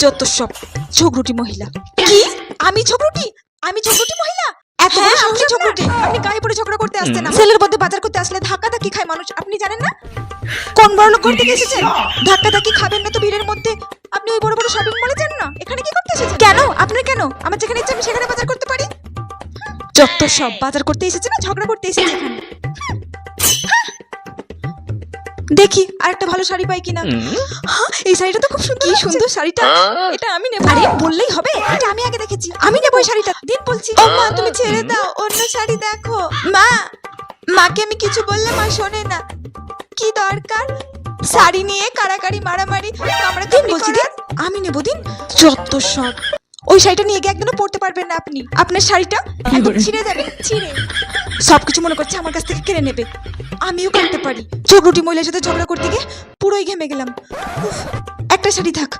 যত সব ঝগড়ুটি মহিলা। কি? আমি ঝগড়ুটি? আমি ঝগড়ুটি মহিলা? এত বড় সাহস ঝগড়ুটি? আপনি গায়ে পড়ে ঝগড়া করতে আসছেন না। ছেলের মধ্যে বাজার করতে আসলে ধাক্কা ধাক্কি খায় মানুষ, আপনি জানেন না? কোন বড় লোক করতে এসেছেন? ধাক্কা ধাক্কি খাবেন না তো ভিড়ের মধ্যে। আপনি ওই বড় বড় শপিং মলে যান না, এখানে কি করতে এসেছেন? কেন? আপনার কেন? আমার যেখানে ইচ্ছে আমি সেখানে বাজার করতে পারি। যত সব বাজার করতে এসেছে না ঝগড়া করতে এসেছে এখানে। দেখি আরেকটা ভালো শাড়ি পাই কিনা। এই শাড়িটা তো খুব সুন্দর। কি সুন্দর শাড়িটা, এটা আমি নেব। আরে বললেই হবে, এটা আমি আগে দেখেছি, আমি নেব এই শাড়িটা। দিন বলছি। ও মা তুমি ছেড়ে দাও, অন্য শাড়ি দেখো। মা, মাকে আমি কিছু বললে মা শোনে না। কি দরকার শাড়ি নিয়ে কাড়াকাড়ি মারামারি আমরা? দিন বলছি দিন, আমি নেব দিন। যত সব। ওই শাড়িটা নিয়ে গিয়ে একদিনও পরতে পারবেন না আপনি। আপনার শাড়িটা একদম ছিঁড়ে যাবে, ছিঁড়ে। সবকিছু মনে করছে আমার কাছ থেকে কেড়ে নেবে। আমিও কাটতে পারি। ঝগড়ুটি মহিলার সাথে ঝগড়া করতে গিয়ে পুরোই ঘেমে গেলাম। উফ, একটা শাড়ি থাক।